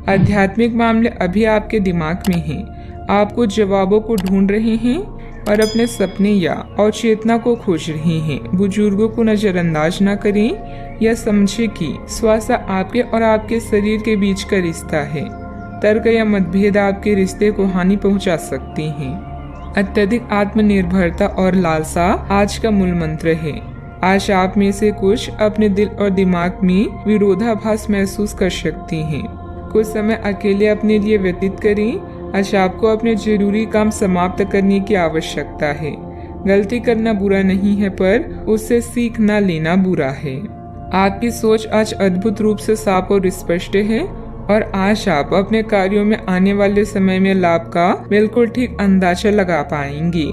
आध्यात्मिक मामले अभी आपके दिमाग में हैं। आप कुछ जवाबों को ढूंढ रहे हैं और अपने सपने या अवचेतना को खोज रहे हैं। बुजुर्गों को नजरअंदाज न करें या समझे कि स्वास्थ्य आपके और आपके शरीर के बीच का रिश्ता है। तर्क या मतभेद आपके रिश्ते को हानि पहुंचा सकते हैं। अत्यधिक आत्मनिर्भरता और लालसा आज का मूल मंत्र है। आज आप में से कुछ अपने दिल और दिमाग में विरोधाभास महसूस कर सकते हैं। कुछ समय अकेले अपने लिए व्यतीत करें। आज आपको अपने जरूरी काम समाप्त करने की आवश्यकता है। गलती करना बुरा नहीं है, पर उससे सीख न लेना बुरा है। आपकी सोच आज अद्भुत रूप से साफ और स्पष्ट है और आज आप अपने कार्यों में आने वाले समय में लाभ का बिल्कुल ठीक अंदाजा लगा पाएंगे।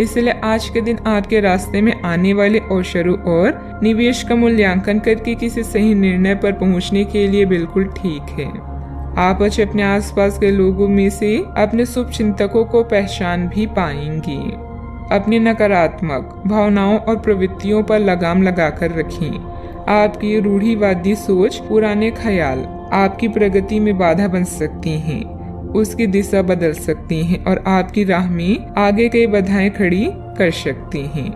इसलिए आज के दिन आपके रास्ते में आने वाले अवसरों और निवेश का मूल्यांकन करके किसी सही निर्णय पर पहुंचने के लिए बिल्कुल ठीक है। आप आज अपने आसपास के लोगों में से अपने शुभ चिंतकों को पहचान भी पाएंगे। अपनी नकारात्मक भावनाओं और प्रवृत्तियों पर लगाम लगाकर रखें। आपकी रूढ़िवादी सोच, पुराने ख्याल आपकी प्रगति में बाधा बन सकती हैं, उसकी दिशा बदल सकती हैं और आपकी राह में आगे कई बाधाएं खड़ी कर सकती हैं।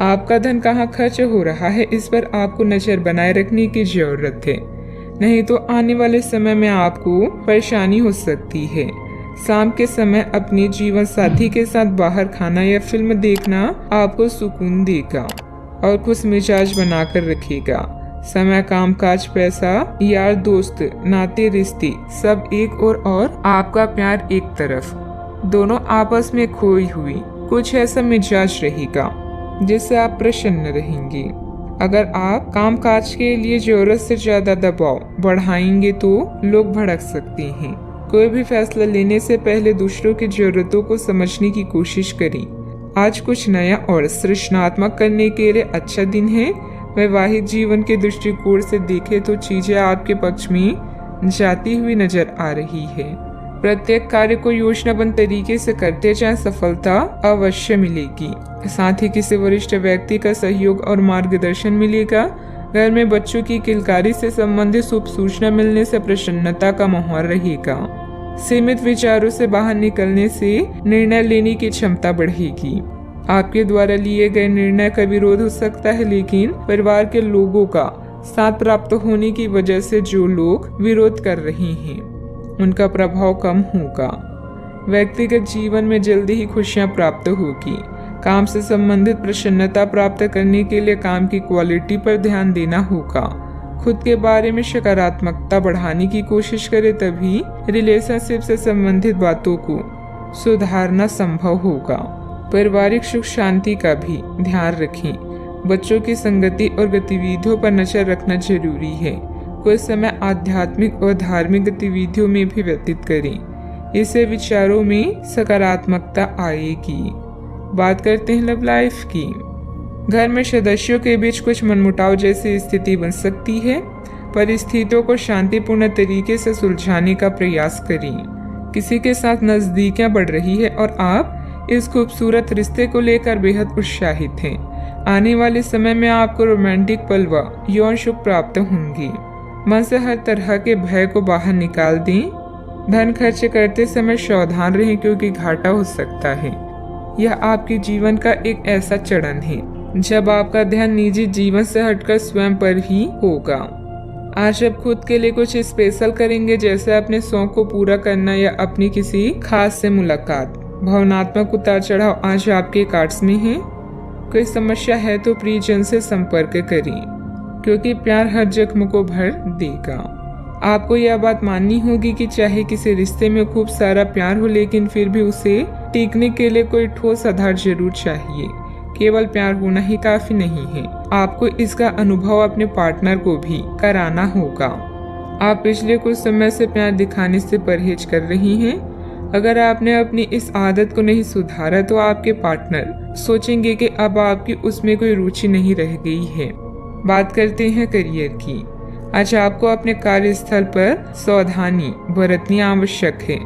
आपका धन कहाँ खर्च हो रहा है, इस पर आपको नजर बनाए रखने की जरूरत है, नहीं तो आने वाले समय में आपको परेशानी हो सकती है। शाम के समय अपने जीवन साथी के साथ बाहर खाना या फिल्म देखना आपको सुकून देगा और खुश मिजाज बनाकर रखेगा। समय, कामकाज, पैसा, यार दोस्त, नाते रिश्ते सब एक और आपका प्यार एक तरफ, दोनों आपस में खोई हुई कुछ ऐसा मिजाज रहेगा जिससे आप प्रसन्न रहेंगे। अगर आप कामकाज के लिए जरूरत से ज्यादा दबाव बढ़ाएंगे तो लोग भड़क सकते हैं। कोई भी फैसला लेने से पहले दूसरों की जरूरतों को समझने की कोशिश करें। आज कुछ नया और सृजनात्मक करने के लिए अच्छा दिन है। वैवाहिक जीवन के दृष्टिकोण से देखें तो चीजें आपके पक्ष में जाती हुई नजर आ रही है। प्रत्येक कार्य को योजनाबद्ध तरीके से करते जाएं, सफलता अवश्य मिलेगी। साथ ही किसी वरिष्ठ व्यक्ति का सहयोग और मार्गदर्शन मिलेगा। घर में बच्चों की किलकारी से संबंधित शुभ सूचना मिलने से प्रसन्नता का माहौल रहेगा। सीमित विचारों से बाहर निकलने से निर्णय लेने की क्षमता बढ़ेगी। आपके द्वारा लिए गए निर्णय का विरोध हो सकता है, लेकिन परिवार के लोगों का साथ प्राप्त होने की वजह से जो लोग विरोध कर रहे हैं उनका प्रभाव कम होगा। व्यक्तिगत जीवन में जल्दी ही खुशियां प्राप्त होगी। काम से संबंधित प्रसन्नता प्राप्त करने के लिए काम की क्वालिटी पर ध्यान देना होगा। खुद के बारे में सकारात्मकता बढ़ाने की कोशिश करें, तभी रिलेशनशिप से संबंधित बातों को सुधारना संभव होगा। पारिवारिक सुख शांति का भी ध्यान रखें। बच्चों की संगति और गतिविधियों पर नजर रखना जरूरी है। कुछ समय आध्यात्मिक और धार्मिक गतिविधियों में भी व्यतीत करें, इससे विचारों में सकारात्मकता आएगी। बात करते हैं लव लाइफ की। घर में सदस्यों के बीच कुछ मनमुटाव जैसी स्थिति बन सकती है। परिस्थितियों को शांतिपूर्ण तरीके से सुलझाने का प्रयास करें। किसी के साथ नजदीकियां बढ़ रही है और आप इस खूबसूरत रिश्ते को लेकर बेहद उत्साहित हैं। आने वाले समय में आपको रोमांटिक पल व यौन सुख प्राप्त होंगे। मन से हर तरह के भय को बाहर निकाल दें। धन खर्च करते समय सावधान रहें, क्योंकि घाटा हो सकता है। यह आपके जीवन का एक ऐसा चरण है जब आपका ध्यान निजी जीवन से हटकर स्वयं पर ही होगा। आज आप खुद के लिए कुछ स्पेशल करेंगे, जैसे अपने शौक को पूरा करना या अपनी किसी खास से मुलाकात। भावनात्मक उतार चढ़ाव आज आपके कार्ड्स में है। कोई समस्या है तो प्रियजन से संपर्क करें, क्योंकि प्यार हर जख्म को भर देगा। आपको यह बात माननी होगी कि चाहे किसी रिश्ते में खूब सारा प्यार हो, लेकिन फिर भी उसे टिकने के लिए कोई ठोस आधार जरूर चाहिए। केवल प्यार होना ही काफी नहीं है, आपको इसका अनुभव अपने पार्टनर को भी कराना होगा। आप पिछले कुछ समय से प्यार दिखाने से परहेज कर रही हैं। अगर आपने अपनी इस आदत को नहीं सुधारा तो आपके पार्टनर सोचेंगे कि अब आपकी उसमें कोई रुचि नहीं रह गई है। बात करते हैं करियर की। आज आपको अपने कार्यस्थल पर सावधानी बरतनी आवश्यक है।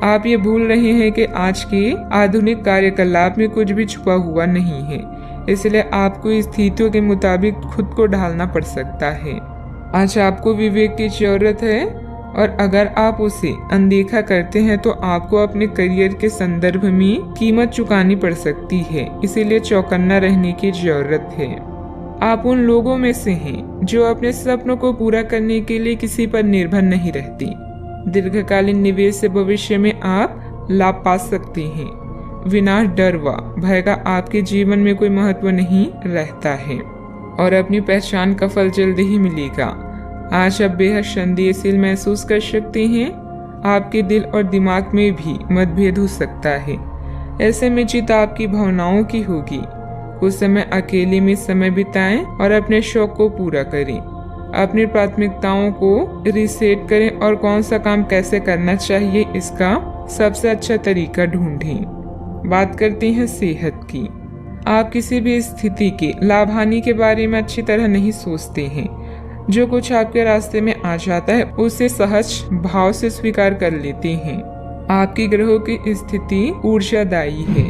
आप ये भूल रहे हैं कि आज के आधुनिक कार्यकलाप में कुछ भी छुपा हुआ नहीं है, इसलिए आपको स्थितियों के मुताबिक खुद को ढालना पड़ सकता है। आज आपको विवेक की जरूरत है और अगर आप उसे अनदेखा करते हैं तो आपको अपने करियर के संदर्भ में कीमत चुकानी पड़ सकती है, इसीलिए चौकन्ना रहने की जरूरत है। आप उन लोगों में से हैं जो अपने सपनों को पूरा करने के लिए किसी पर निर्भर नहीं रहती। दीर्घकालीन निवेश से भविष्य में आप लाभ पा सकते हैं। विनाश, डर व भय का आपके जीवन में कोई महत्व नहीं रहता है और अपनी पहचान का फल जल्दी ही मिलेगा। आज आप बेहद संदेहशील महसूस कर सकते हैं। आपके दिल और दिमाग में भी मतभेद हो सकता है। ऐसे में जीत आपकी भावनाओं की होगी। कुछ समय अकेले में समय बिताएं और अपने शौक को पूरा करें। अपनी प्राथमिकताओं को रीसेट करें और कौन सा काम कैसे करना चाहिए इसका सबसे अच्छा तरीका ढूंढें। बात करते हैं सेहत की। आप किसी भी स्थिति के लाभ हानि के बारे में अच्छी तरह नहीं सोचते हैं। जो कुछ आपके रास्ते में आ जाता है उसे सहज भाव से स्वीकार कर लेते हैं। आपकी ग्रहों की स्थिति ऊर्जादायी है।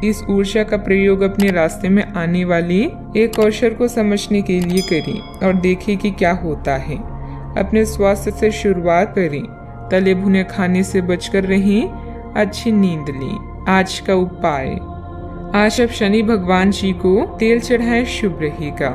इस ऊर्जा का प्रयोग अपने रास्ते में आने वाले एक अवसर को समझने के लिए करें और देखें कि क्या होता है। अपने स्वास्थ्य से शुरुआत करें। तले भुने खाने से बचकर रहें। अच्छी नींद लें। आज का उपाय, आज आप शनि भगवान जी को तेल चढ़ाएं, शुभ रहेगा।